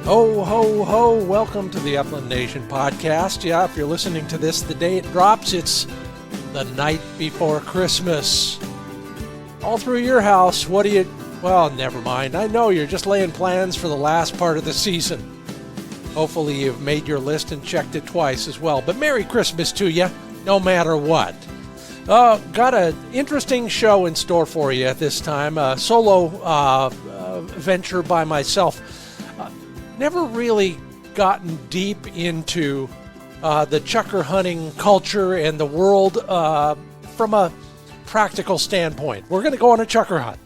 Ho, ho, ho, welcome to the Upland Nation podcast. Yeah, if you're listening to this the day it drops, it's the night before Christmas. All through your house, well, never mind. I know you're just laying plans for the last part of the season. Hopefully you've made your list and checked it twice as well. But Merry Christmas to you, no matter what. Got an interesting show in store for you at this time. A solo venture by myself. Never really gotten deep into the chukar hunting culture and the world from a practical standpoint. We're going to go on a chukar hunt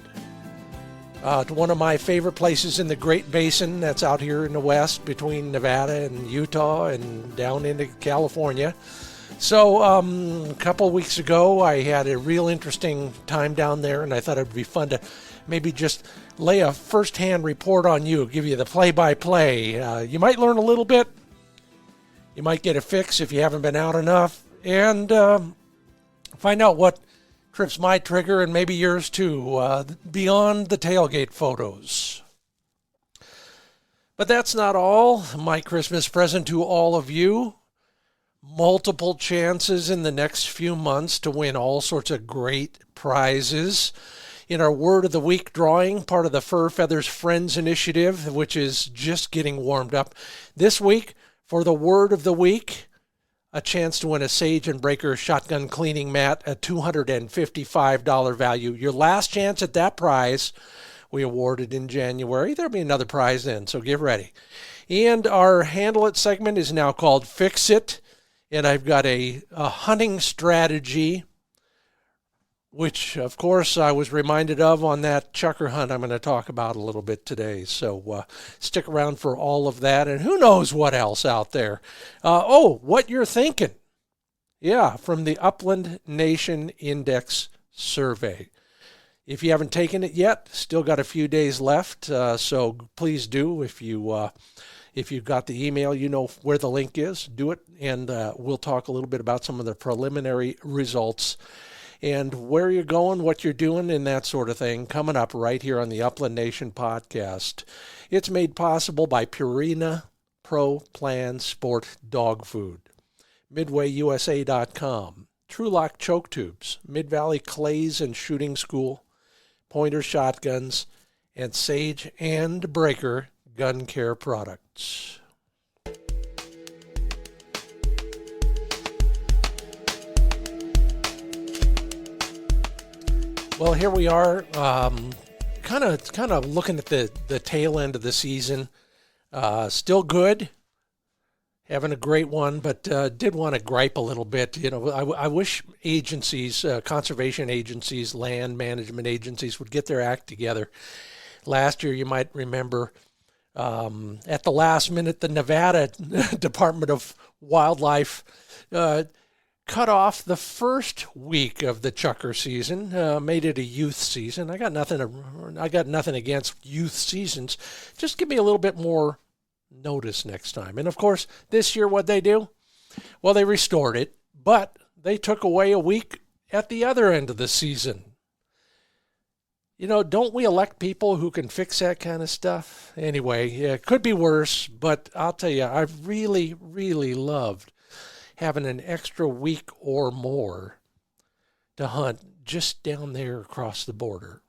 to one of my favorite places in the Great Basin that's out here in the west between Nevada and Utah and down into California. So a couple of weeks ago, I had a real interesting time down there, and I thought it would be fun to maybe just lay a first-hand report on you, give you the play-by-play. You might learn a little bit. You might get a fix if you haven't been out enough, and find out what trips my trigger and maybe yours too, beyond the tailgate photos. But that's not all. My Christmas present to all of you. Multiple chances in the next few months to win all sorts of great prizes. In our Word of the Week drawing, part of the Fur Feathers Friends initiative, which is just getting warmed up. This week, for the Word of the Week, a chance to win a Sage and Breaker shotgun cleaning mat, a $255 value. Your last chance at that prize we awarded in January. There'll be another prize then, so get ready. And our Handle It segment is now called Fix It. And I've got a hunting strategy, which, of course, I was reminded of on that chukar hunt I'm going to talk about a little bit today. So stick around for all of that. And who knows what else out there. What you're thinking. Yeah, from the Upland Nation Index survey. If you haven't taken it yet, still got a few days left. So please do. If you've got the email, you know where the link is, do it, and we'll talk a little bit about some of the preliminary results and where you're going, what you're doing, and that sort of thing coming up right here on the Upland Nation podcast. It's made possible by Purina Pro Plan Sport Dog Food, MidwayUSA.com, TruLock Choke Tubes, Mid-Valley Clays and Shooting School, Pointer Shotguns, and Sage and Breaker Gun Care Products. Well, here we are, kind of looking at the tail end of the season. Still good, having a great one, but did want to gripe a little bit. You know, I wish agencies, conservation agencies, land management agencies would get their act together. Last year, you might remember, at the last minute, the Nevada Department of Wildlife cut off the first week of the chukar season, made it a youth season. I got nothing against youth seasons. Just give me a little bit more notice next time. And of course, this year, what'd they do? Well, they restored it, but they took away a week at the other end of the season. You know, don't we elect people who can fix that kind of stuff? Anyway, yeah, it could be worse, but I'll tell you, I've really, really loved having an extra week or more to hunt just down there across the border.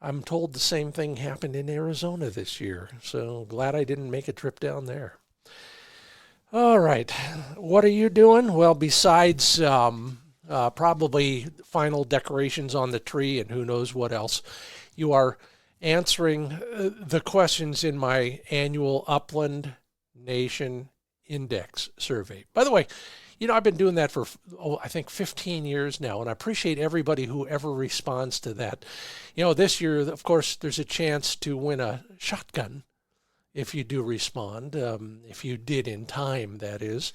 I'm told the same thing happened in Arizona this year, so glad I didn't make a trip down there. All right, what are you doing? Well, besides probably final decorations on the tree and who knows what else, you are answering the questions in my annual Upland Nation Index survey. By the way, you know, I've been doing that for, I think 15 years now, and I appreciate everybody who ever responds to that. You know, this year, of course, there's a chance to win a shotgun if you do respond, if you did in time, that is.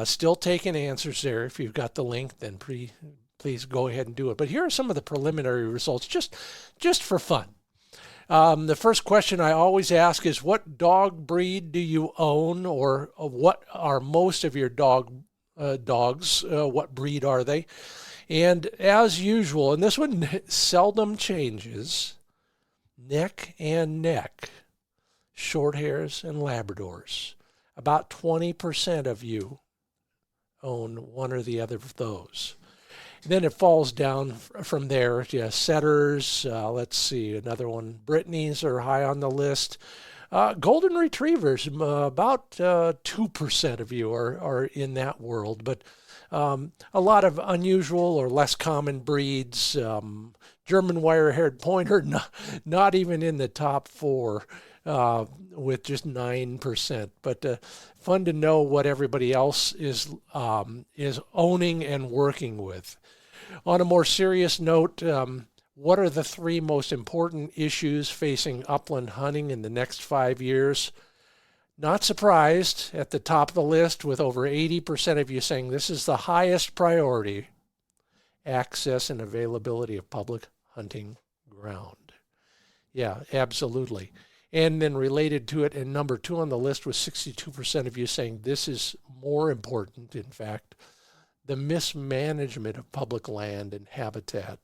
Still taking answers there. If you've got the link, then please go ahead and do it. But here are some of the preliminary results, just for fun. The first question I always ask is, what dog breed do you own, or what are most of your dogs? What breed are they? And as usual, and this one seldom changes, neck and neck. Shorthairs, and Labradors. About 20% of you own one or the other of those. Then it falls down from there. Setters, let's see, another one. Brittany's are high on the list. Golden Retrievers, about 2% of you are in that world, but a lot of unusual or less common breeds. German wire-haired pointer, not even in the top 4, with just 9%. But fun to know what everybody else is owning and working with. On a more serious note, what are the 3 most important issues facing upland hunting in the next 5 years? Not surprised, at the top of the list, with over 80% of you saying this is the highest priority: access and availability of public hunting ground. Yeah, absolutely. And then related to it, and number 2 on the list was 62% of you saying this is more important, in fact, the mismanagement of public land and habitat.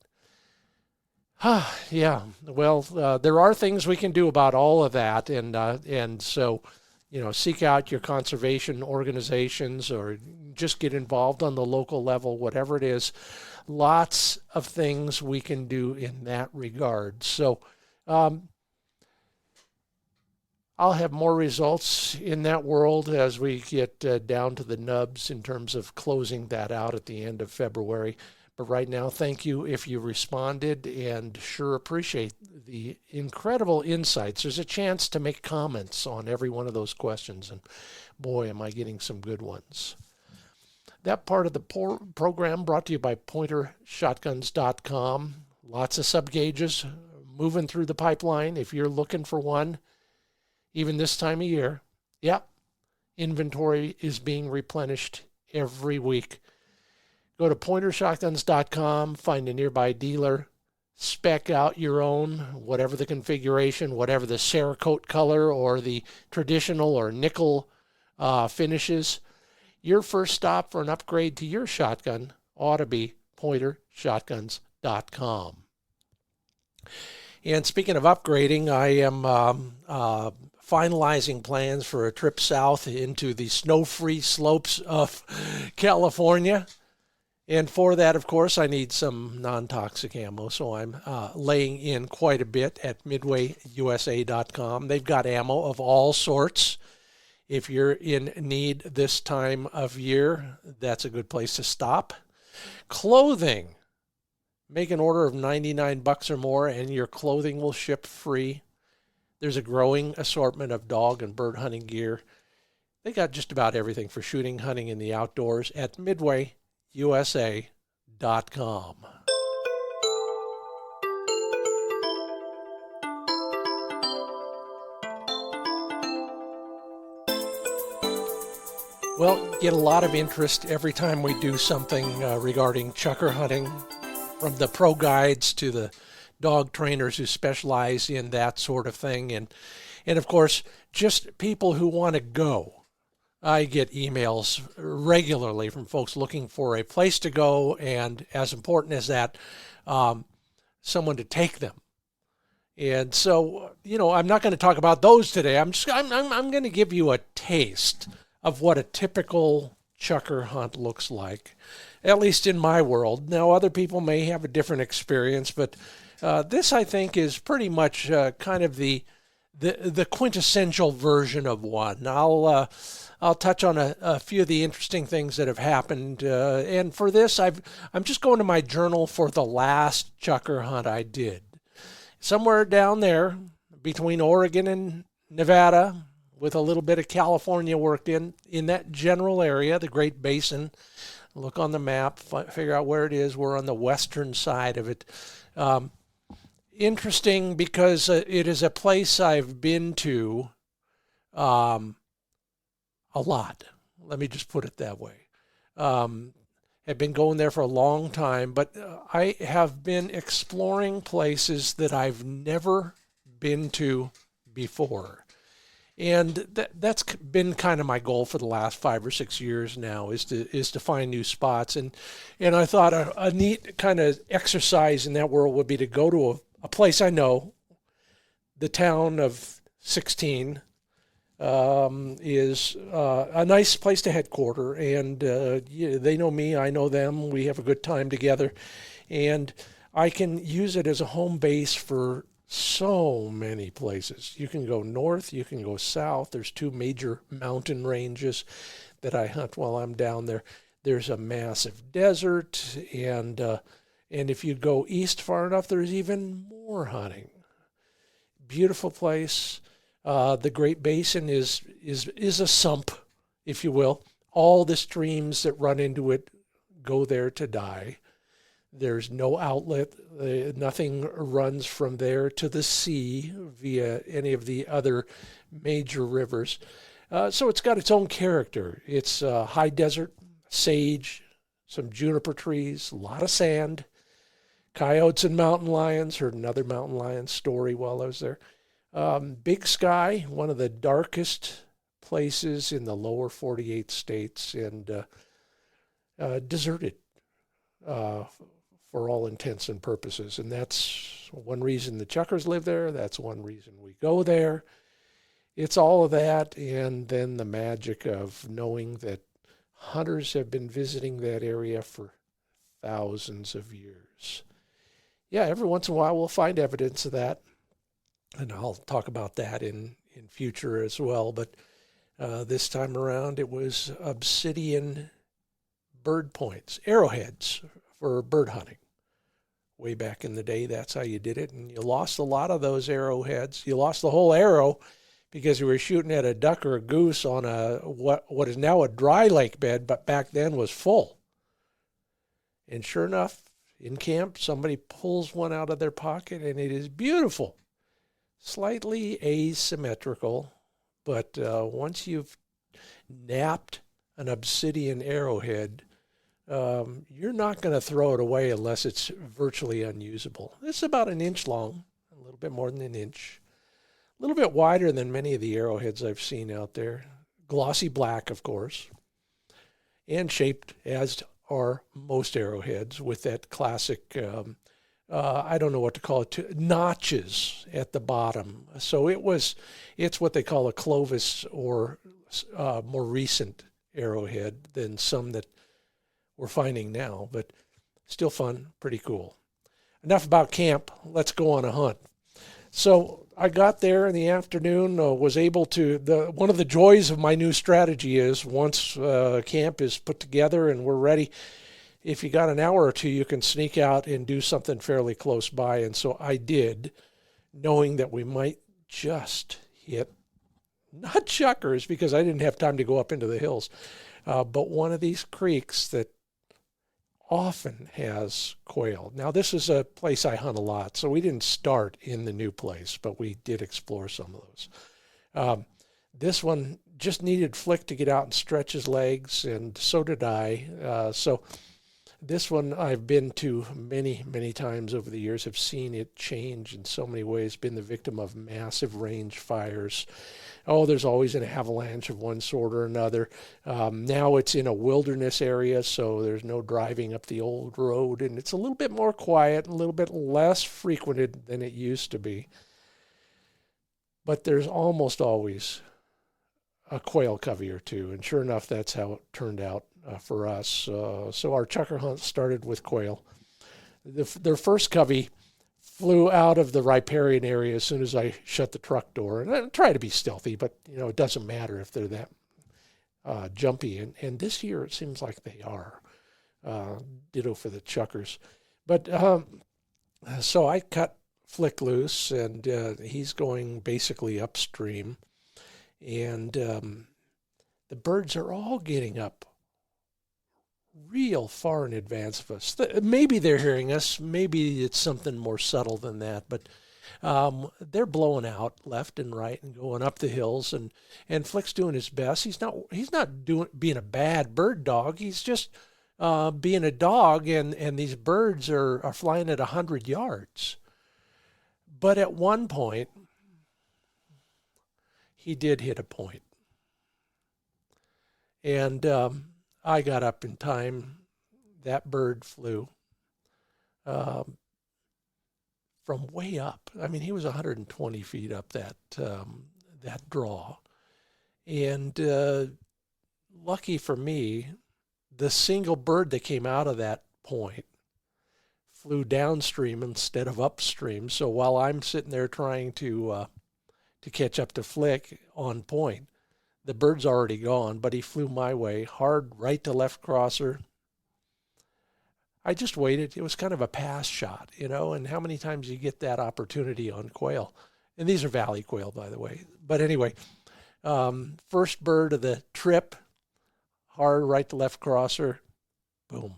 Yeah, well, there are things we can do about all of that, and so, seek out your conservation organizations or just get involved on the local level, whatever it is. Lots of things we can do in that regard. So I'll have more results in that world as we get down to the nubs in terms of closing that out at the end of February. But right now, thank you if you responded, and sure appreciate the incredible insights. There's a chance to make comments on every one of those questions, and boy, am I getting some good ones. That part of the program brought to you by pointershotguns.com. Lots of sub-gauges moving through the pipeline. If you're looking for one, even this time of year, inventory is being replenished every week. Go to pointershotguns.com, find a nearby dealer, spec out your own, whatever the configuration, whatever the Cerakote color or the traditional or nickel finishes. Your first stop for an upgrade to your shotgun ought to be pointershotguns.com. And speaking of upgrading, I am finalizing plans for a trip south into the snow-free slopes of California. And for that, of course, I need some non-toxic ammo, so I'm laying in quite a bit at midwayusa.com. They've got ammo of all sorts. If you're in need this time of year, that's a good place to stop. Clothing. Make an order of $99 or more, and your clothing will ship free. There's a growing assortment of dog and bird hunting gear. They got just about everything for shooting, hunting, and the outdoors at midwayusa.com. Well, get a lot of interest every time we do something regarding chukar hunting, from the pro guides to the dog trainers who specialize in that sort of thing. And of course, just people who want to go. I get emails regularly from folks looking for a place to go, and as important as that, someone to take them. And so, I'm not going to talk about those today. I'm going to give you a taste of what a typical chukar hunt looks like, at least in my world. Now, other people may have a different experience, but this, I think, is pretty much kind of the quintessential version of one. I'll touch on a few of the interesting things that have happened, and for this, I'm just going to my journal for the last chukar hunt I did, somewhere down there between Oregon and Nevada, with a little bit of California worked in that general area, the Great Basin. Look on the map, figure out where it is. We're on the western side of it. Interesting because it is a place I've been to a lot. Let me just put it that way. Have been going there for a long time, but I have been exploring places that I've never been to before. And that's been kind of my goal for the last 5 or 6 years now, is to find new spots. And I thought a neat kind of exercise in that world would be to go to a place I know, the town of 16, is a nice place to headquarter, and they know me, I know them. We have a good time together, and I can use it as a home base for so many places. You can go north, you can go south. There's two major mountain ranges that I hunt while I'm down there. There's a massive desert, and if you go east far enough, there's even more hunting. Beautiful place. The Great Basin is a sump, if you will. All the streams that run into it go there to die. There's no outlet. Nothing runs from there to the sea via any of the other major rivers. So it's got its own character. It's high desert, sage, some juniper trees, a lot of sand, coyotes and mountain lions. Heard another mountain lion story while I was there. Big sky, one of the darkest places in the lower 48 states, and deserted for all intents and purposes. And that's one reason the Chukars live there. That's one reason we go there. It's all of that, and then the magic of knowing that hunters have been visiting that area for thousands of years. Yeah, every once in a while we'll find evidence of that, and I'll talk about that in future as well. But this time around it was obsidian bird points, arrowheads for bird hunting. Way back in the day, that's how you did it, and you lost a lot of those arrowheads. You lost the whole arrow because you were shooting at a duck or a goose on what is now a dry lake bed, but back then was full. And sure enough, in camp, somebody pulls one out of their pocket, and it is beautiful. Slightly asymmetrical, but once you've napped an obsidian arrowhead, you're not going to throw it away unless it's virtually unusable. It's about an inch long, a little bit more than an inch. A little bit wider than many of the arrowheads I've seen out there. Glossy black, of course, and shaped as are most arrowheads with that classic, I don't know what to call it, notches at the bottom. So it's what they call a Clovis or more recent arrowhead than some that we're finding now, but still fun, pretty cool. Enough about camp. Let's go on a hunt. So I got there in the afternoon, was able to, one of the joys of my new strategy is once camp is put together and we're ready, if you got an hour or two, you can sneak out and do something fairly close by. And so I did, knowing that we might just hit, not chukars, because I didn't have time to go up into the hills, but one of these creeks that often has quail. Now, this is a place I hunt a lot, so we didn't start in the new place, but we did explore some of those. This one just needed Flick to get out and stretch his legs, and so did I. So this one I've been to many, many times over the years, have seen it change in so many ways, been the victim of massive range fires. Oh, there's always an avalanche of one sort or another. Now it's in a wilderness area, so there's no driving up the old road, and it's a little bit more quiet, a little bit less frequented than it used to be. But there's almost always a quail covey or two, and sure enough, that's how it turned out for us. So our chukar hunt started with quail. Their first covey flew out of the riparian area as soon as I shut the truck door. And I try to be stealthy, but it doesn't matter if they're that jumpy. And this year it seems like they are. Ditto for the chukars. But so I cut Flick loose, and he's going basically upstream. And the birds are all getting up real far in advance of us. Maybe they're hearing us. Maybe it's something more subtle than that. But they're blowing out left and right and going up the hills. And Flick's doing his best. He's not being a bad bird dog. He's just being a dog. And these birds are flying at 100 yards. But at one point, he did hit a point. And I got up in time. That bird flew from way up. I mean, he was 120 feet up that draw. And lucky for me, the single bird that came out of that point flew downstream instead of upstream. So while I'm sitting there trying to catch up to Flick on point, the bird's already gone, but he flew my way, hard right to left crosser. I just waited. It was kind of a pass shot, and how many times you get that opportunity on quail? And these are valley quail, by the way. But anyway, first bird of the trip, hard right to left crosser, boom,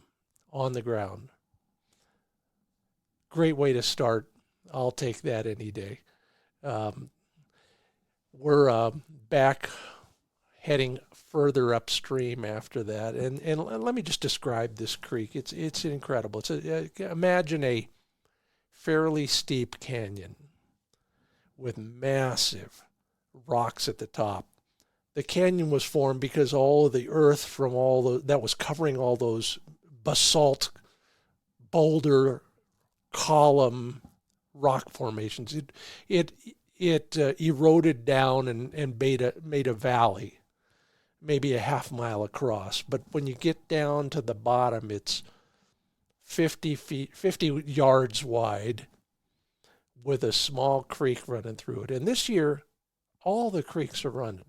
on the ground. Great way to start. I'll take that any day. We're back heading further upstream after that. And let me just describe this creek. It's incredible. Imagine a fairly steep canyon with massive rocks at the top. The canyon was formed because all of the earth from that was covering all those basalt boulder column rock formations. It eroded down and made a valley, maybe a half mile across. But when you get down to the bottom, it's 50 yards wide with a small creek running through it. And this year, all the creeks are running.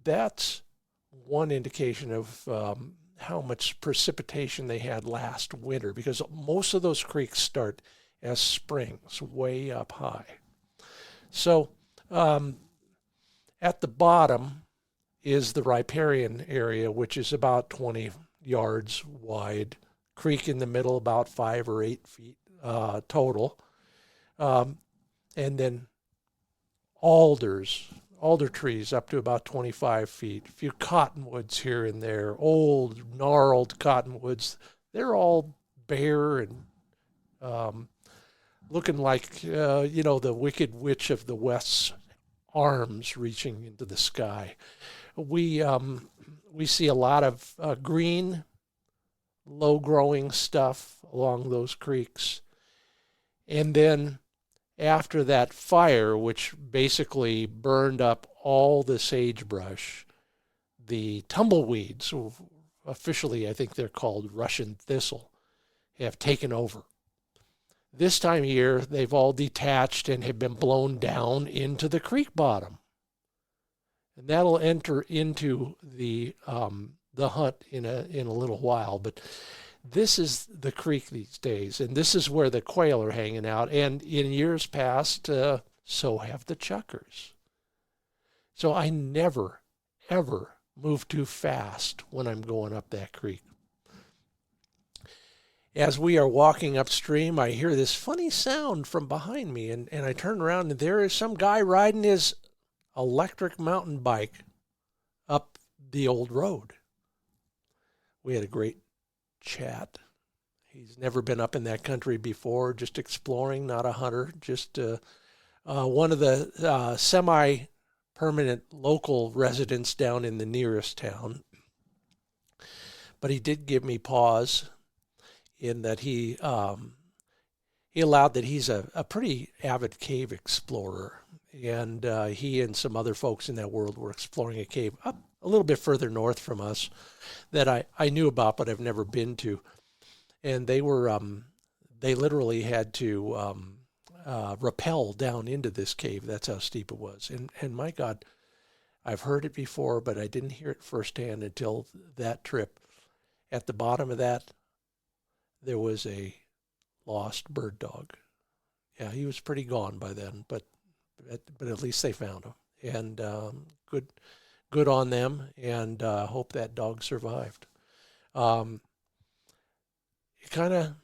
That's one indication of how much precipitation they had last winter, because most of those creeks start as springs way up high. So at the bottom is the riparian area, which is about 20 yards wide. Creek in the middle, about 5 or 8 feet total. And then alder trees up to about 25 feet. A few cottonwoods here and there, old gnarled cottonwoods. They're all bare and looking like, the Wicked Witch of the West's arms reaching into the sky. We see a lot of green, low-growing stuff along those creeks. And then after that fire, which basically burned up all the sagebrush, the tumbleweeds, officially I think they're called Russian thistle, have taken over. This time of year, they've all detached and have been blown down into the creek bottom. And that'll enter into the hunt in a little while. But this is the creek these days, and this is where the quail are hanging out. And in years past, so have the chukars. So I never, ever move too fast when I'm going up that creek. As we are walking upstream, I hear this funny sound from behind me, and I turn around, and there is some guy riding his electric mountain bike up the old road. We had a great chat. He's never been up in that country before, just exploring, not a hunter, just one of the semi-permanent local residents down in the nearest town. But he did give me pause in that he allowed that he's a pretty avid cave explorer. And he and some other folks in that world were exploring a cave up a little bit further north from us that I knew about but I've never been to. And they literally had to rappel down into this cave. That's how steep it was. And my God, I've heard it before, but I didn't hear it firsthand until that trip. At the bottom of that, there was a lost bird dog. Yeah, he was pretty gone by then, but at least they found him. And good on them, and hope that dog survived. It kind of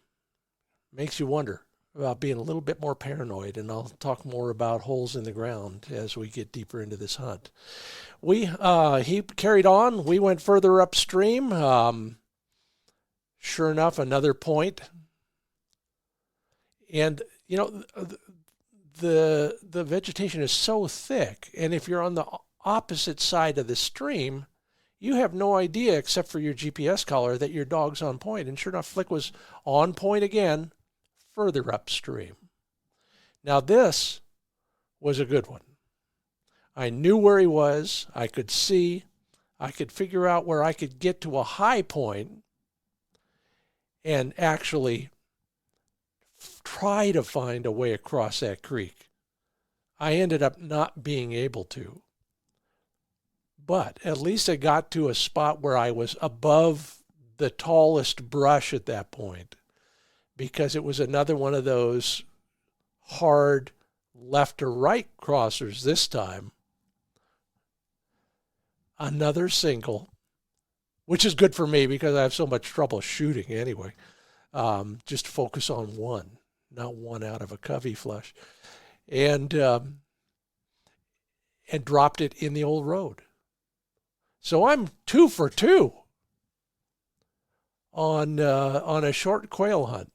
makes you wonder about being a little bit more paranoid, and I'll talk more about holes in the ground as we get deeper into this hunt. He carried on. We went further upstream. Sure enough, another point. And, the vegetation is so thick, and if you're on the opposite side of the stream, you have no idea, except for your GPS collar, that your dog's on point. And sure enough, Flick was on point again, further upstream. Now this was a good one. I knew where he was. I could see. I could figure out where I could get to a high point and actually try to find a way across that creek. I ended up not being able to. But at least I got to a spot where I was above the tallest brush at that point, because it was another one of those hard left or right crossers this time. Another single, which is good for me because I have so much trouble shooting anyway. Just focus on one, not one out of a covey flush. And dropped it in the old road. So I'm 2 for 2 on a short quail hunt.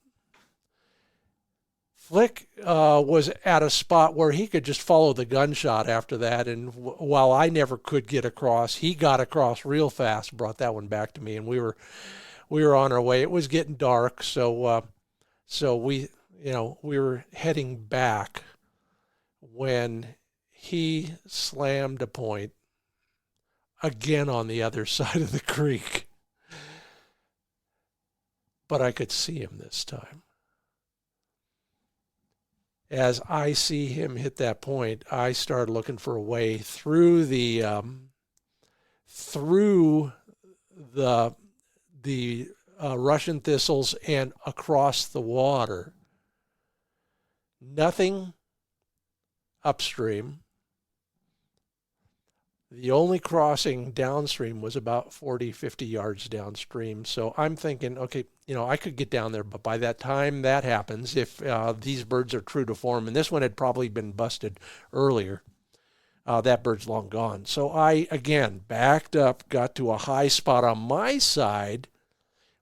Flick was at a spot where he could just follow the gunshot after that, and while I never could get across, he got across real fast, brought that one back to me, and we were on our way. It was getting dark, so we were heading back when he slammed a point again on the other side of the creek. But I could see him this time. As I see him hit that point, I started looking for a way through the Russian thistles and across the water. Nothing upstream. The only crossing downstream was about 40, 50 yards downstream. So I'm thinking, okay, I could get down there, but by that time that happens, if these birds are true to form, and this one had probably been busted earlier, that bird's long gone. So I, again, backed up, got to a high spot on my side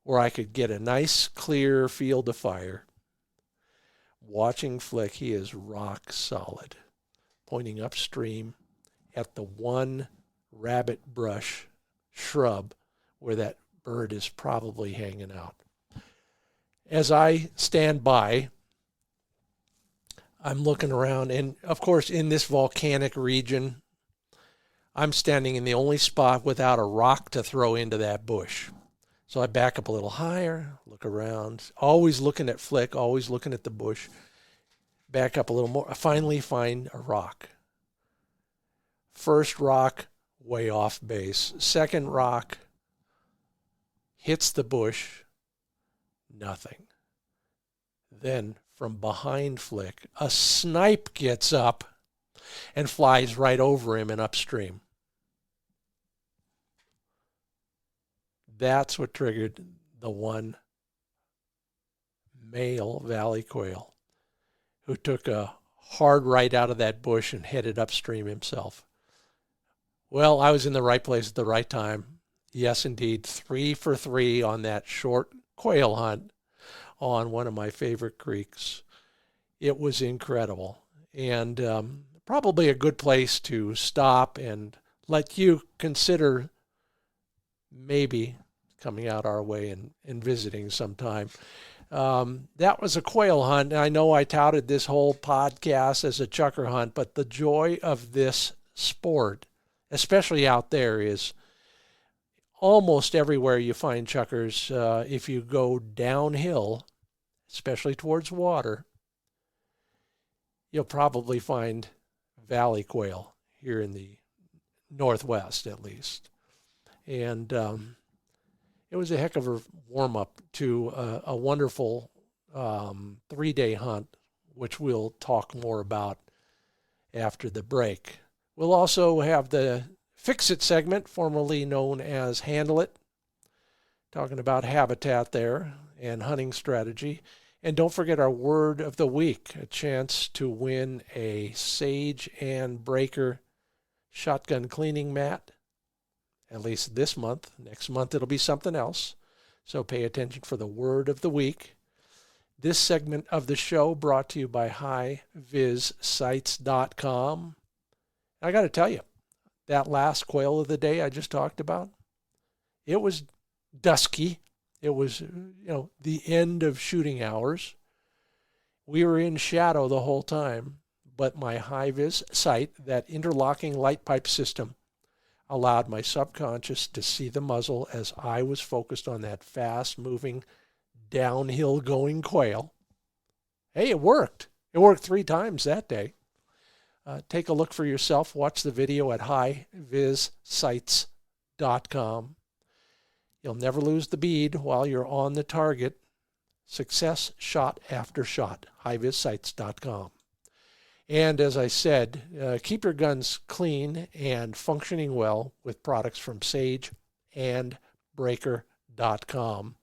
where I could get a nice, clear field of fire. Watching Flick, he is rock solid, pointing upstream at the one rabbit brush shrub where that bird is probably hanging out. As I stand by, I'm looking around, and of course in this volcanic region, I'm standing in the only spot without a rock to throw into that bush. So I back up a little higher, look around, always looking at Flick, always looking at the bush, back up a little more. I finally find a rock. First rock, way off base. Second rock, hits the bush, nothing. Then from behind Flick, a snipe gets up and flies right over him and upstream. That's what triggered the one male valley quail who took a hard right out of that bush and headed upstream himself. Well, I was in the right place at the right time. Yes, indeed, 3 for 3 on that short quail hunt on one of my favorite creeks. It was incredible, and probably a good place to stop and let you consider maybe coming out our way and visiting sometime. That was a quail hunt. I know I touted this whole podcast as a chukar hunt, but the joy of this sport, especially out there, is almost everywhere you find chukars. If you go downhill, especially towards water, you'll probably find valley quail here in the Northwest, at least. And it was a heck of a warm-up to a wonderful 3-day hunt, which we'll talk more about after the break. We'll also have the Fix It segment, formerly known as Handle It, talking about habitat there and hunting strategy. And don't forget our word of the week, a chance to win a Sage and Breaker shotgun cleaning mat, at least this month. Next month it'll be something else. So pay attention for the word of the week. This segment of the show brought to you by HighVisSites.com. I got to tell you, that last quail of the day I just talked about, it was dusky. It was, the end of shooting hours. We were in shadow the whole time, but my high-vis sight, that interlocking light pipe system, allowed my subconscious to see the muzzle as I was focused on that fast-moving, downhill-going quail. Hey, it worked. It worked 3 times that day. Take a look for yourself. Watch the video at highvissights.com. You'll never lose the bead while you're on the target. Success shot after shot. highvissights.com. And as I said, keep your guns clean and functioning well with products from Sage and Breaker.com.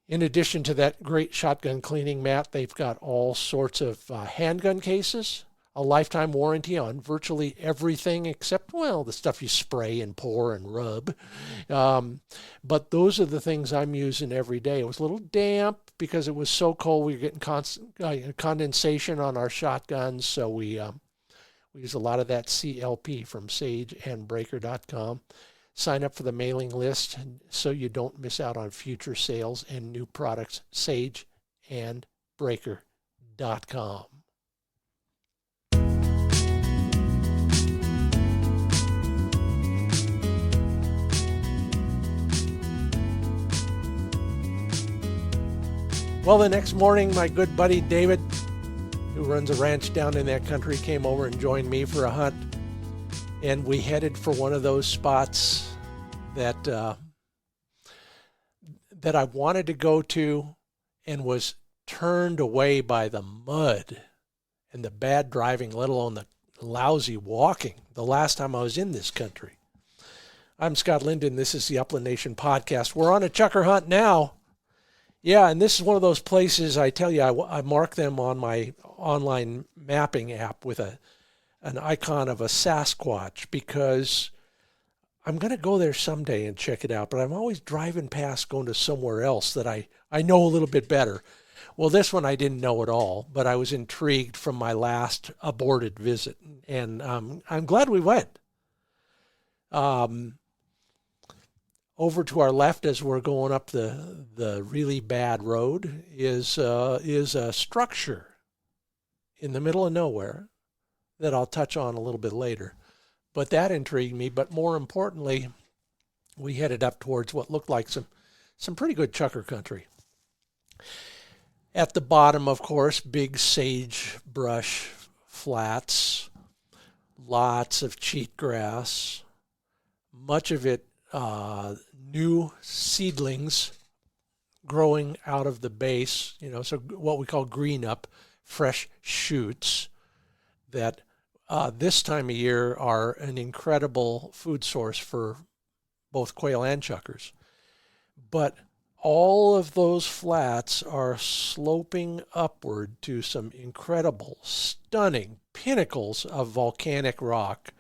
In addition to that great shotgun cleaning mat, they've got all sorts of handgun cases, a lifetime warranty on virtually everything except, well, the stuff you spray and pour and rub. But those are the things I'm using every day. It was a little damp because it was so cold. We were getting condensation on our shotguns, so we use a lot of that CLP from Sage and Breaker.com. Sign up for the mailing list so you don't miss out on future sales and new products. Sage and Breaker.com. Well, the next morning, my good buddy David, who runs a ranch down in that country, came over and joined me for a hunt. And we headed for one of those spots that I wanted to go to and was turned away by the mud and the bad driving, let alone the lousy walking, the last time I was in this country. I'm Scott Linden. This is the Upland Nation Podcast. We're on a chukar hunt now. Yeah, and this is one of those places, I tell you, I mark them on my online mapping app with an icon of a Sasquatch because I'm going to go there someday and check it out. But I'm always driving past going to somewhere else that I know a little bit better. Well, this one I didn't know at all, but I was intrigued from my last aborted visit. And I'm glad we went. Over to our left as we're going up the really bad road is a structure in the middle of nowhere that I'll touch on a little bit later. But that intrigued me. But more importantly, we headed up towards what looked like some pretty good chukar country. At the bottom, of course, big sagebrush flats, lots of cheatgrass, much of it new seedlings growing out of the base, so what we call green up, fresh shoots that this time of year are an incredible food source for both quail and chukars. But all of those flats are sloping upward to some incredible, stunning pinnacles of volcanic rock.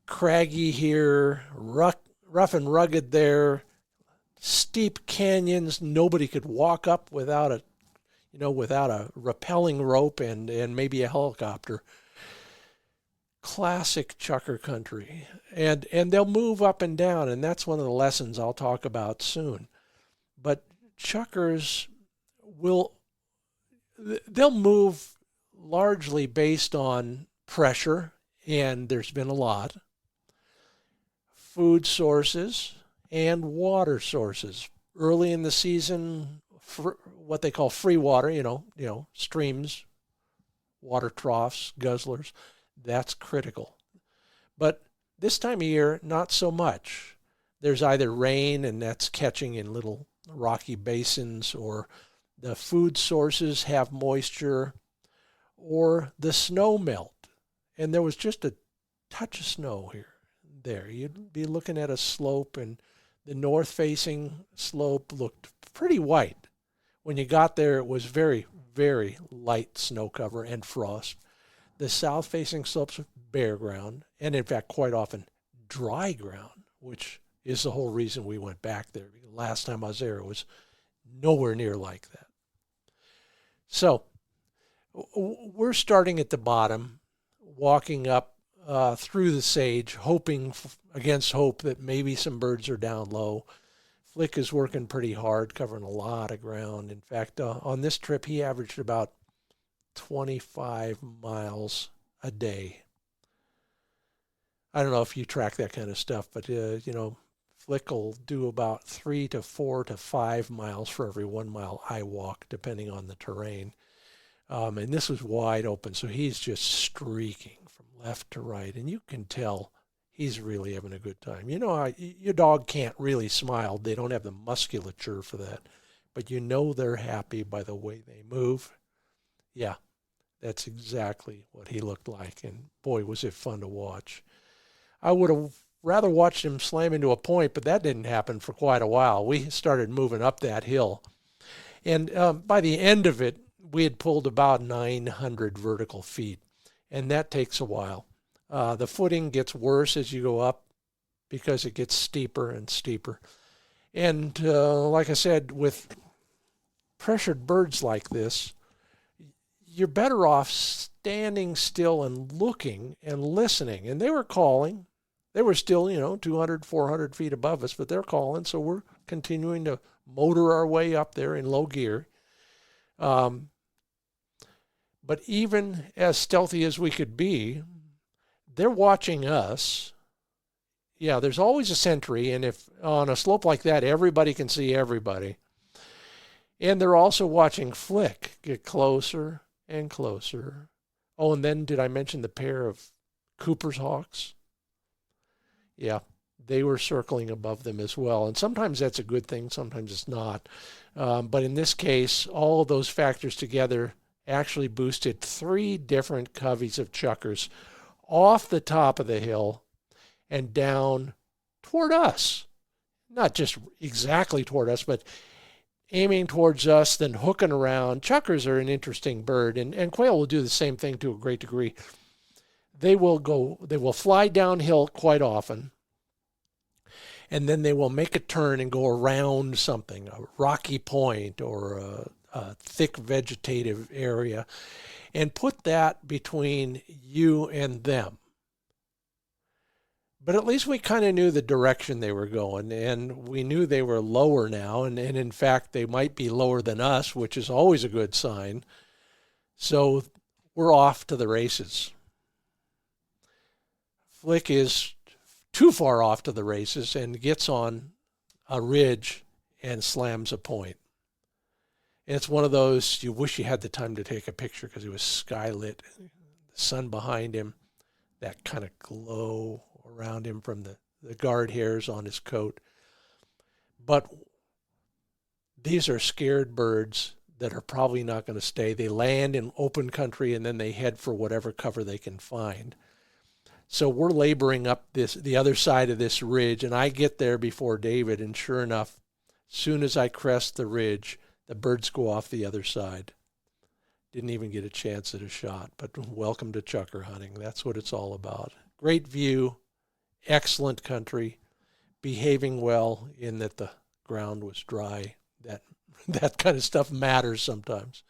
Craggy here, rough and rugged there, steep canyons nobody could walk up without a rappelling rope and maybe a helicopter. Classic chukar country. And they'll move up and down, and that's one of the lessons I'll talk about soon. But chukars they'll move largely based on pressure, and there's been a lot, food sources, and water sources. Early in the season, what they call free water, streams, water troughs, guzzlers, that's critical. But this time of year, not so much. There's either rain, and that's catching in little rocky basins, or the food sources have moisture, or the snow melt. And there was just a touch of snow here. There, you'd be looking at a slope, and the north-facing slope looked pretty white. When you got there, it was very, very light snow cover and frost. The south-facing slopes were bare ground, and in fact, quite often dry ground, which is the whole reason we went back there. Last time I was there, it was nowhere near like that. So we're starting at the bottom, walking up through the sage, hoping against hope that maybe some birds are down low. Flick is working pretty hard, covering a lot of ground. In fact, on this trip, he averaged about 25 miles a day. I don't know if you track that kind of stuff, but Flick will do about 3 to 4 to 5 miles for every 1 mile I walk, depending on the terrain. And this was wide open, so he's just streaking from left to right, and you can tell he's really having a good time. You know, your dog can't really smile. They don't have the musculature for that, but you know they're happy by the way they move. Yeah, that's exactly what he looked like, and boy, was it fun to watch. I would have rather watched him slam into a point, but that didn't happen for quite a while. We started moving up that hill, and by the end of it, we had pulled about 900 vertical feet, and that takes a while. The footing gets worse as you go up because it gets steeper and steeper. And like I said, with pressured birds like this, you're better off standing still and looking and listening. And they were calling. They were still, 200, 400 feet above us, but they're calling. So we're continuing to motor our way up there in low gear. But even as stealthy as we could be, they're watching us. Yeah, there's always a sentry, and if on a slope like that, everybody can see everybody. And they're also watching Flick get closer and closer. Oh, and then did I mention the pair of Cooper's hawks? Yeah, they were circling above them as well. And sometimes that's a good thing, sometimes it's not. But in this case, all of those factors together actually boosted 3 different coveys of chukars off the top of the hill and down toward us. Not just exactly toward us, but aiming towards us, then hooking around. Chukars are an interesting bird, and quail will do the same thing to a great degree. They will fly downhill quite often, and then they will make a turn and go around something, a rocky point or a thick vegetative area, and put that between you and them. But at least we kind of knew the direction they were going, and we knew they were lower now, and in fact they might be lower than us, which is always a good sign. So we're off to the races. Flick is too far off to the races and gets on a ridge and slams a point. And it's one of those, you wish you had the time to take a picture because it was skylit. The sun behind him, that kind of glow around him from the guard hairs on his coat. But these are scared birds that are probably not going to stay. They land in open country and then they head for whatever cover they can find. So we're laboring up the other side of this ridge, and I get there before David, and sure enough, as soon as I crest the ridge, the birds go off the other side. Didn't even get a chance at a shot, but welcome to chukar hunting. That's what it's all about. Great view, excellent country, behaving well in that the ground was dry. That kind of stuff matters sometimes.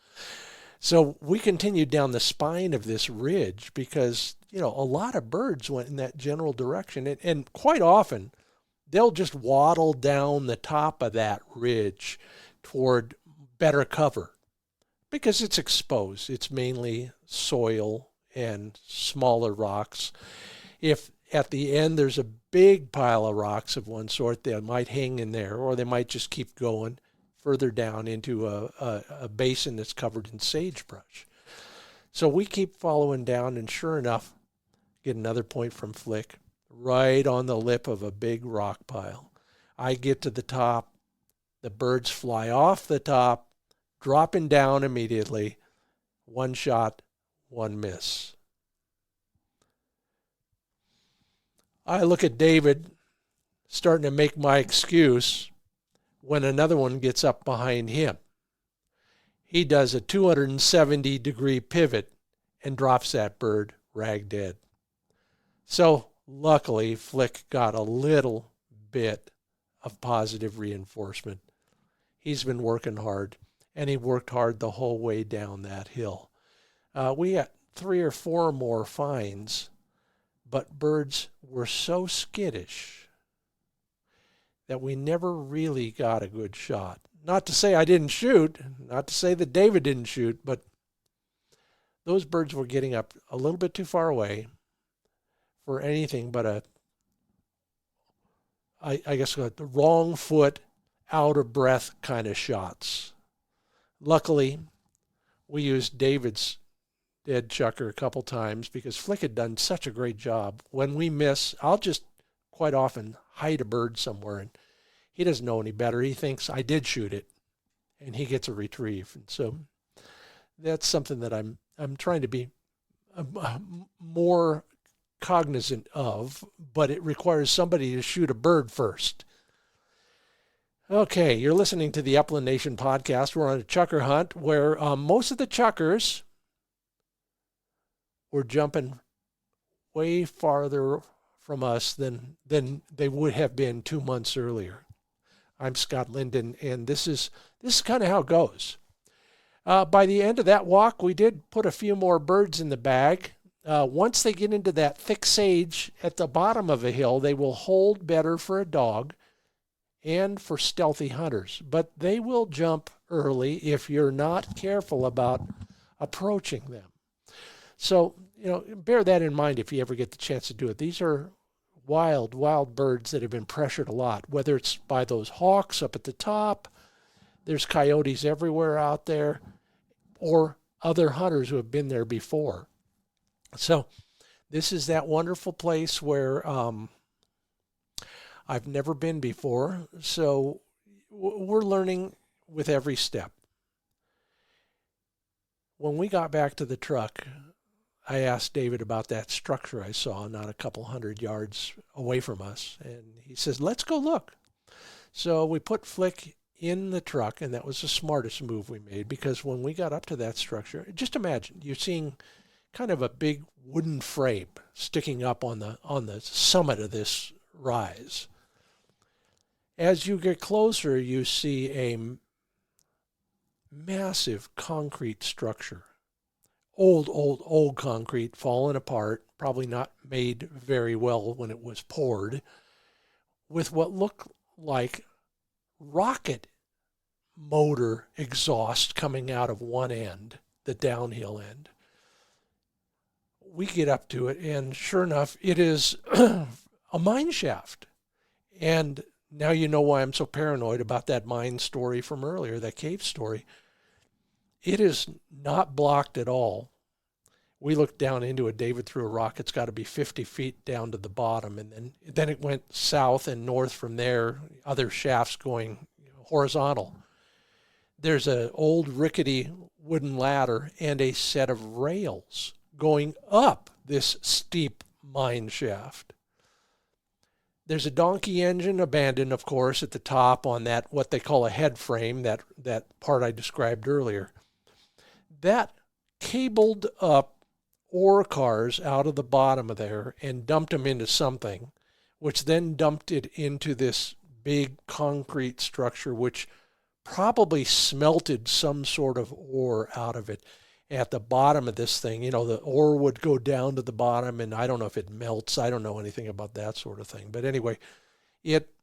So we continued down the spine of this ridge because, a lot of birds went in that general direction. And quite often, they'll just waddle down the top of that ridge toward better cover because it's exposed. It's mainly soil and smaller rocks. If at the end there's a big pile of rocks of one sort, they might hang in there, or they might just keep going further down into a basin that's covered in sagebrush. So we keep following down, and sure enough, get another point from Flick right on the lip of a big rock pile. I get to the top. The birds fly off the top, dropping down immediately. One shot, one miss. I look at David, starting to make my excuse, when another one gets up behind him. He does a 270-degree pivot and drops that bird rag dead. So luckily, Flick got a little bit of positive reinforcement. He's been working hard, and he worked hard the whole way down that hill. We got 3 or 4 more finds, but birds were so skittish that we never really got a good shot. Not to say I didn't shoot, not to say that David didn't shoot, but those birds were getting up a little bit too far away for anything but I guess the wrong foot, out of breath kind of shots. Luckily, we used David's dead chucker a couple times because Flick had done such a great job. When we miss, I'll just quite often hide a bird somewhere, and he doesn't know any better. He thinks I did shoot it, and he gets a retrieve. And so that's something that I'm trying to be more cognizant of, but it requires somebody to shoot a bird first. Okay, you're listening to the Upland Nation podcast. We're on a chucker hunt where most of the chuckers were jumping way farther from us than they would have been 2 months earlier. I'm Scott Linden, and this is kind of how it goes. By the end of that walk, we did put a few more birds in the bag. Once they get into that thick sage at the bottom of a hill, they will hold better for a dog and for stealthy hunters. But they will jump early if you're not careful about approaching them. So, bear that in mind if you ever get the chance to do it. These are wild birds that have been pressured a lot, whether it's by those hawks up at the top, there's coyotes everywhere out there, or other hunters who have been there before. So this is that wonderful place where I've never been before, so we're learning with every step. When we got back to the truck, I asked David about that structure I saw not a couple hundred yards away from us, and he says, let's go look. So we put Flick in the truck, and that was the smartest move we made, because when we got up to that structure, just imagine you're seeing kind of a big wooden frame sticking up on the summit of this rise. As you get closer, you see a massive concrete structure. Old concrete, fallen apart, probably not made very well when it was poured, with what looked like rocket motor exhaust coming out of one end, the downhill end. We get up to it, and sure enough, it is a mine shaft. And now you know why I'm so paranoid about that mine story from earlier, that cave story. It is not blocked at all. We looked down into it. David threw a rock. It's got to be 50 feet down to the bottom. And then it went south and north from there, other shafts going horizontal. There's an old rickety wooden ladder and a set of rails going up this steep mine shaft. There's a donkey engine, abandoned, of course, at the top on that, what they call a head frame, that part I described earlier. That cabled up ore cars out of the bottom of there and dumped them into something, which then dumped it into this big concrete structure, which probably smelted some sort of ore out of it. At the bottom of this thing, the ore would go down to the bottom, and I don't know if it melts. I don't know anything about that sort of thing. But anyway, it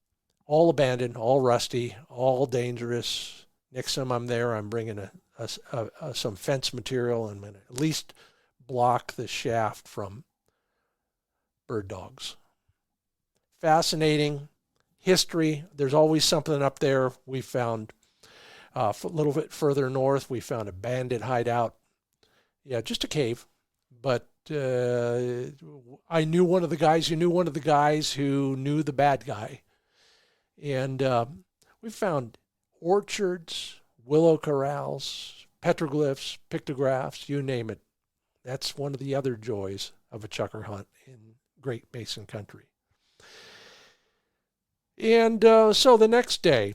all abandoned, all rusty, all dangerous. Next time I'm there, I'm bringing some fence material. I'm going to at least block the shaft from bird dogs. Fascinating history. There's always something up there. We found a little bit further north, we found a bandit hideout. Yeah, just a cave. But I knew one of the guys who knew one of the guys who knew the bad guy. And we found orchards, willow corrals, petroglyphs, pictographs, you name it. That's one of the other joys of a chucker hunt in Great Basin country. And so the next day,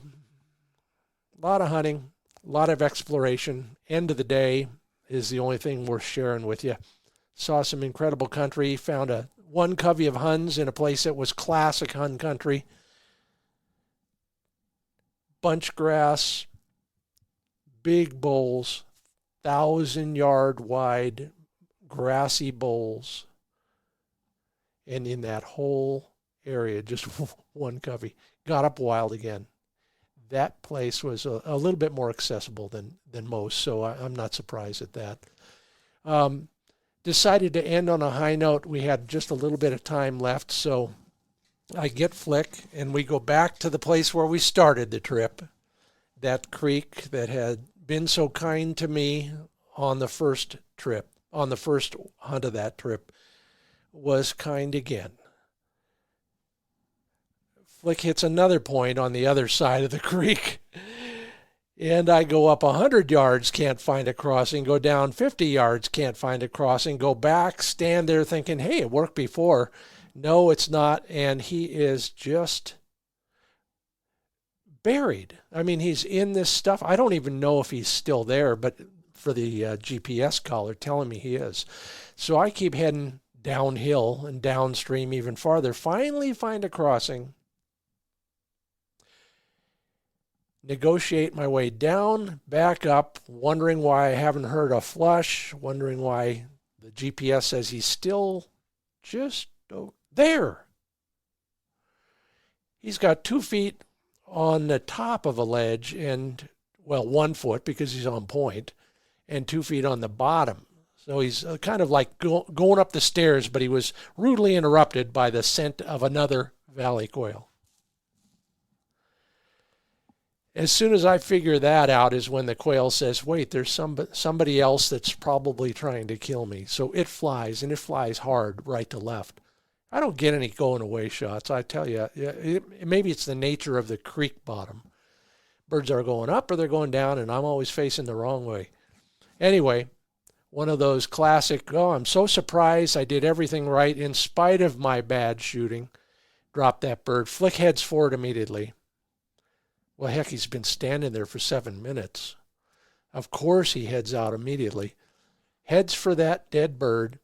a lot of hunting, a lot of exploration. End of the day is the only thing worth sharing with you. Saw some incredible country, found one covey of Huns in a place that was classic Hun country. Bunch grass, big bowls, 1,000-yard wide grassy bowls. And in that whole area, just one covey. Got up wild again. That place was a little bit more accessible than most, so I'm not surprised at that. Decided to end on a high note. We had just a little bit of time left, so I get Flick, and we go back to the place where we started the trip, that creek that had been so kind to me on the first trip, on the first hunt of that trip, was kind again. Flick hits another point on the other side of the creek. And I go up 100 yards, can't find a crossing, go down 50 yards, can't find a crossing, go back, stand there thinking, hey, it worked before. No, it's not. And he is just buried. I mean, he's in this stuff. I don't even know if he's still there, but for the GPS collar telling me he is. So I keep heading downhill and downstream even farther. Finally find a crossing. Negotiate my way down, back up, wondering why I haven't heard a flush, wondering why the GPS says he's still just there. He's got 2 feet on the top of a ledge and, well, 1 foot because he's on point, and 2 feet on the bottom. So he's kind of like going up the stairs, but he was rudely interrupted by the scent of another valley quail. As soon as I figure that out is when the quail says, wait, there's somebody else that's probably trying to kill me. So it flies, and it flies hard right to left. I don't get any going away shots, I tell you. Maybe it's the nature of the creek bottom. Birds are going up or they're going down, and I'm always facing the wrong way. Anyway, one of those classic, oh, I'm so surprised I did everything right in spite of my bad shooting. Drop that bird. Flick heads for it immediately. Well, heck, he's been standing there for 7 minutes. Of course he heads out immediately. Heads for that dead bird.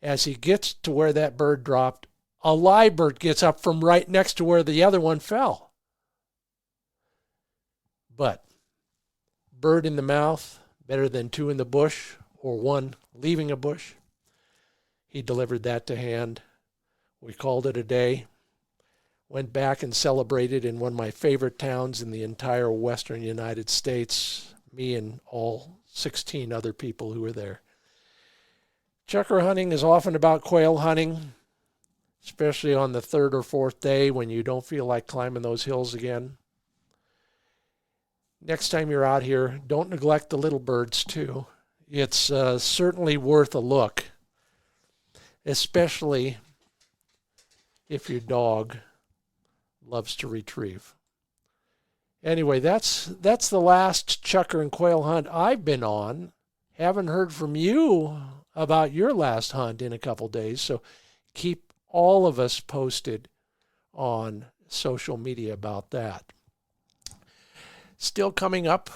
As he gets to where that bird dropped, a live bird gets up from right next to where the other one fell. But bird in the mouth, better than 2 in the bush, or 1 leaving a bush. He delivered that to hand. We called it a day. Went back and celebrated in one of my favorite towns in the entire western United States, me and all 16 other people who were there. Chukar hunting is often about quail hunting, especially on the 3rd or 4th day when you don't feel like climbing those hills again. Next time you're out here, don't neglect the little birds too. It's certainly worth a look, especially if your dog loves to retrieve. Anyway, that's the last chukar and quail hunt I've been on. Haven't heard from you about your last hunt in a couple days, so keep all of us posted on social media about that. Still coming up,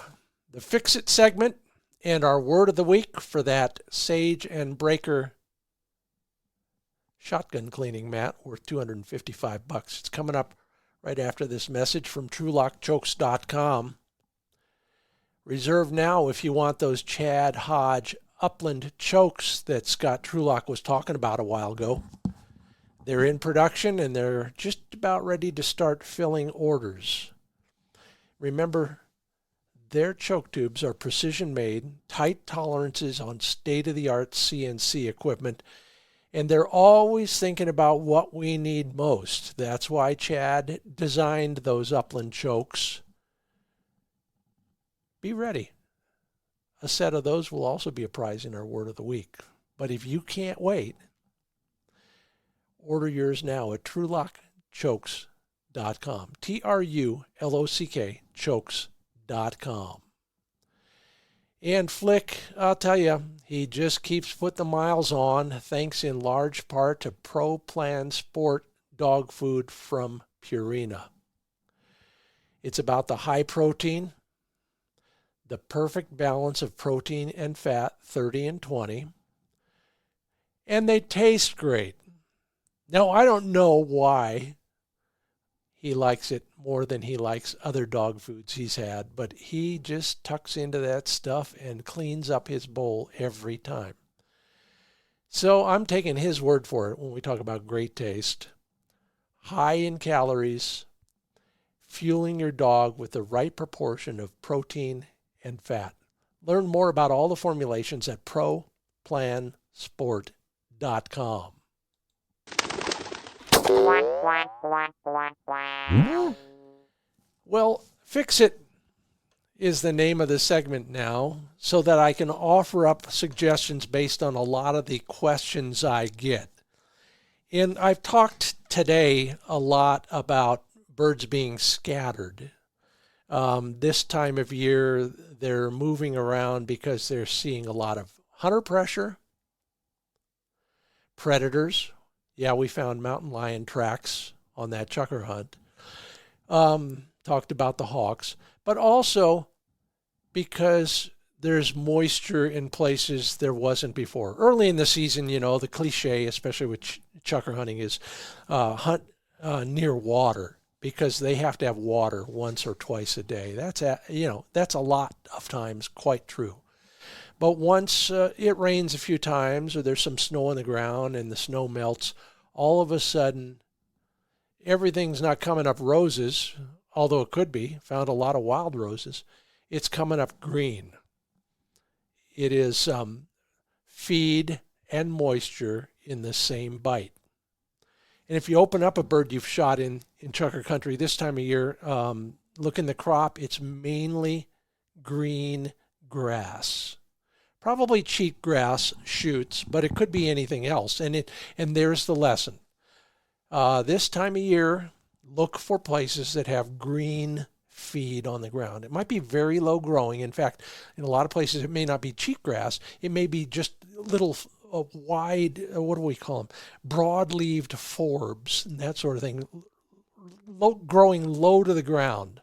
the Fix It segment and our word of the week for that Sage and Breaker shotgun cleaning mat worth $255. It's coming up right after this message from TrulockChokes.com. Reserve now if you want those Chad Hodge Upland chokes that Scott Trulock was talking about a while ago. They're in production and they're just about ready to start filling orders. Remember, their choke tubes are precision made, tight tolerances on state-of-the-art CNC equipment, and they're always thinking about what we need most. That's why Chad designed those Upland chokes. Be ready. A set of those will also be a prize in our word of the week. But if you can't wait, order yours now at TrulockChokes.com. TRULOCK chokes.com. And Flick, I'll tell you, he just keeps putting the miles on, thanks in large part to Pro Plan Sport dog food from Purina. It's about the high protein, the perfect balance of protein and fat, 30 and 20, and they taste great. Now, I don't know why he likes it more than he likes other dog foods he's had, but he just tucks into that stuff and cleans up his bowl every time. So I'm taking his word for it when we talk about great taste. High in calories, fueling your dog with the right proportion of protein and fat. Learn more about all the formulations at ProPlansport.com. Well, Fix It is the name of the segment now, so that I can offer up suggestions based on a lot of the questions I get. And I've talked today a lot about birds being scattered. This time of year, they're moving around because they're seeing a lot of hunter pressure, predators. Yeah, we found mountain lion tracks on that chukar hunt. Talked about the hawks, but also because there's moisture in places there wasn't before. Early in the season, the cliche, especially with chukar hunting, is hunt near water, because they have to have water once or twice a day. That's a lot of times quite true. But once it rains a few times, or there's some snow on the ground and the snow melts, all of a sudden everything's not coming up roses, although it could be. Found a lot of wild roses. It's coming up green. It is feed and moisture in the same bite. And if you open up a bird you've shot in chukar country this time of year, look in the crop, it's mainly green grass. Probably cheatgrass shoots, but it could be anything else. And there's the lesson. This time of year, look for places that have green feed on the ground. It might be very low growing. In fact, in a lot of places, it may not be cheatgrass. It may be just little wide, what do we call them? Broad-leaved forbs and that sort of thing, growing low to the ground.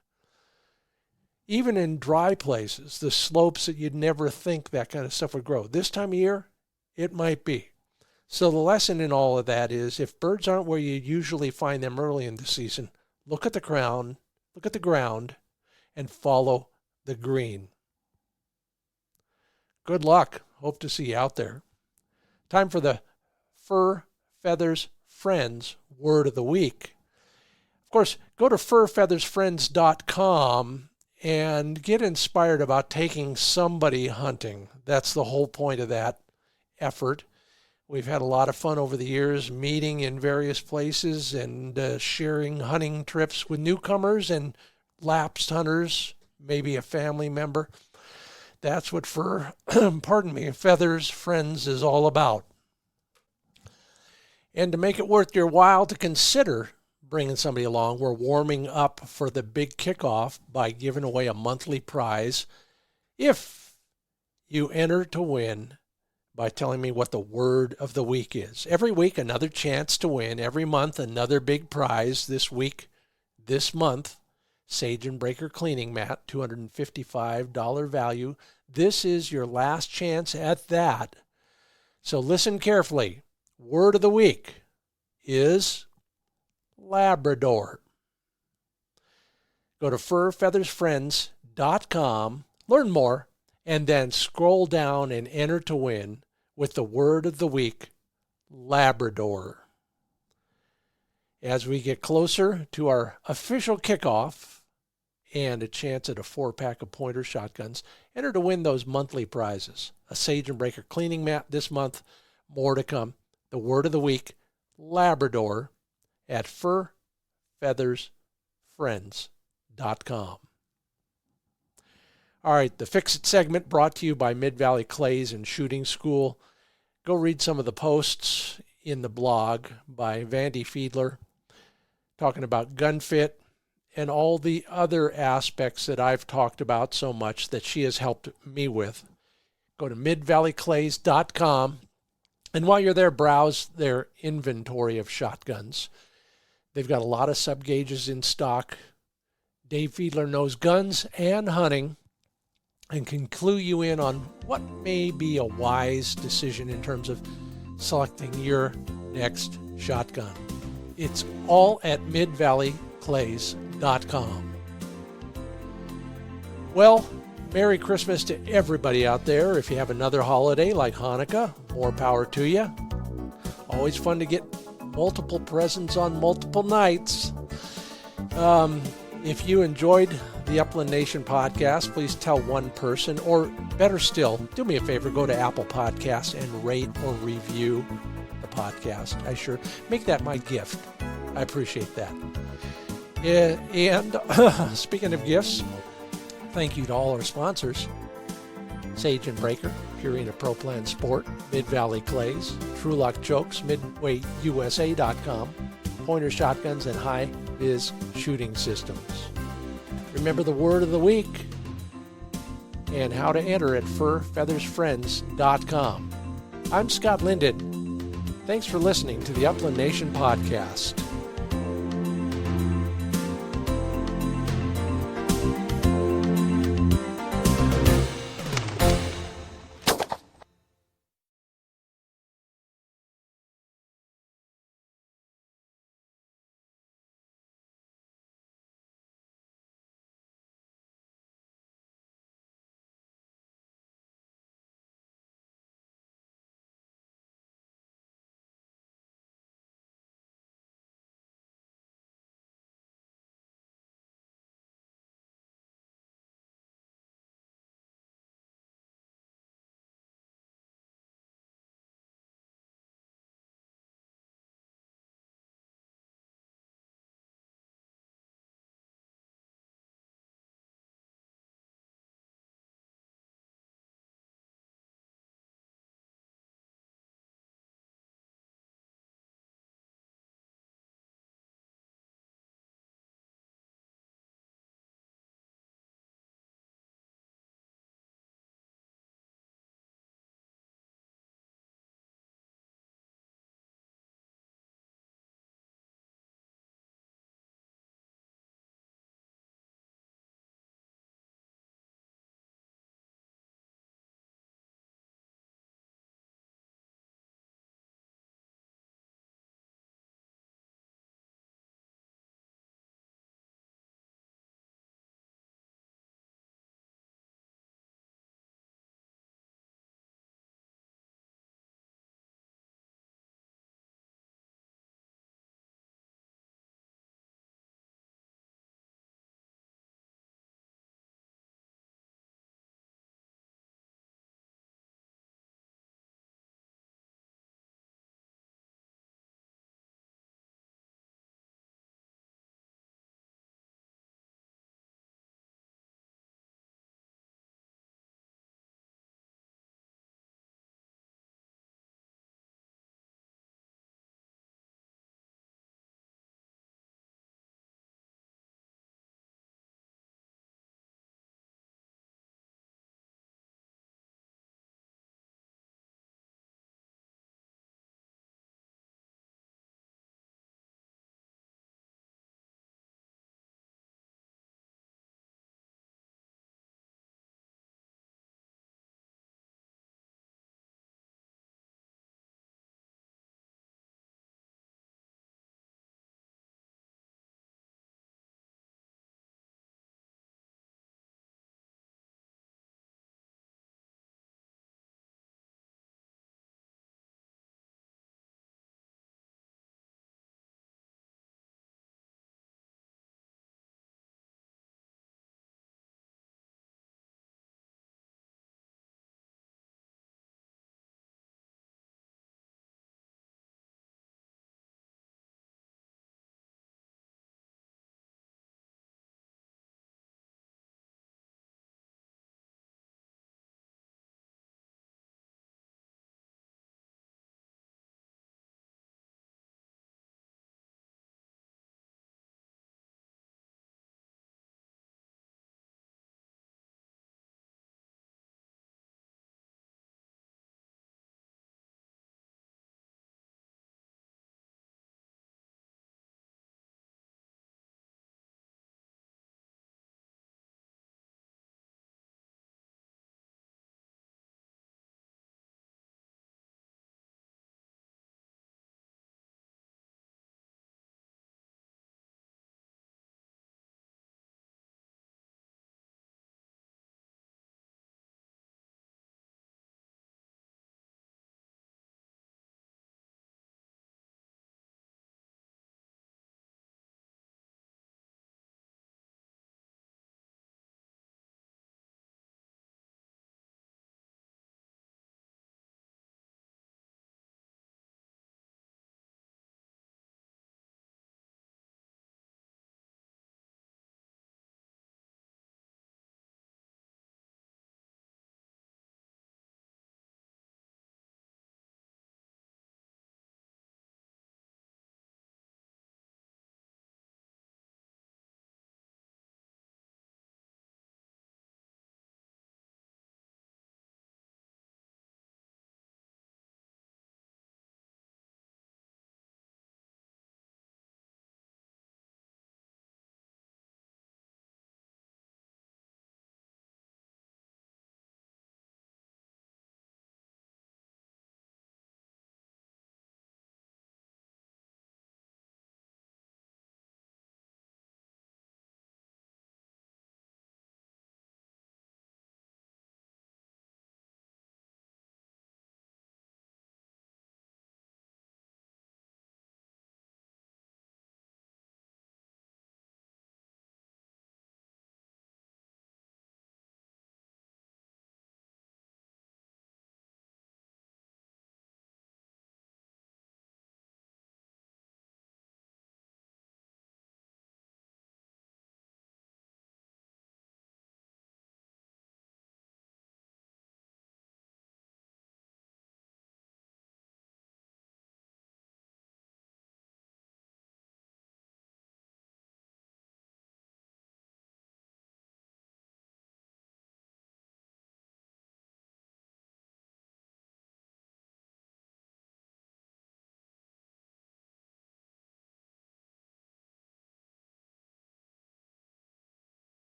Even in dry places, the slopes that you'd never think that kind of stuff would grow. This time of year, it might be. So the lesson in all of that is, if birds aren't where you usually find them early in the season, look at the ground, and follow the green. Good luck. Hope to see you out there. Time for the Fur Feathers Friends Word of the Week. Of course, go to furfeathersfriends.com and get inspired about taking somebody hunting. That's the whole point of that effort. We've had a lot of fun over the years, meeting in various places and sharing hunting trips with newcomers and lapsed hunters, maybe a family member. That's what Feathers Friends is all about. And to make it worth your while to consider bringing somebody along, we're warming up for the big kickoff by giving away a monthly prize if you enter to win by telling me what the word of the week is. Every week, another chance to win. Every month, another big prize. This month, Sage and Breaker cleaning mat, $255 value. This is your last chance at that. So listen carefully. Word of the week is Labrador. Go to furfeathersfriends.com, learn more, and then scroll down and enter to win with the word of the week, Labrador. As we get closer to our official kickoff and a chance at a 4-pack of pointer shotguns, enter to win those monthly prizes. A Sage and Breaker cleaning mat this month, more to come. The word of the week, Labrador, at furfeathersfriends.com. All right, the Fix It segment brought to you by Mid-Valley Clays and Shooting School. Go read some of the posts in the blog by Vandy Fiedler talking about gun fit and all the other aspects that I've talked about so much that she has helped me with. Go to midvalleyclays.com, and while you're there, browse their inventory of shotguns. They've got a lot of sub-gauges in stock. Dave Fiedler knows guns and hunting and can clue you in on what may be a wise decision in terms of selecting your next shotgun. It's all at midvalleyclays.com. Well, Merry Christmas to everybody out there. If you have another holiday like Hanukkah, more power to you. Always fun to get multiple presents on multiple nights. If you enjoyed the Upland Nation podcast, please tell one person, or better still, do me a favor, go to Apple Podcasts and rate or review the podcast. I sure make that my gift. I appreciate that. And speaking of gifts, thank you to all our sponsors: Sage and Breaker, Purina Pro Plan Sport, Mid-Valley Clays, True Luck Chokes, MidwayUSA.com, Pointer Shotguns, and High Viz Shooting Systems. Remember the word of the week and how to enter at furfeathersfriends.com. I'm Scott Linden. Thanks for listening to the Upland Nation podcast.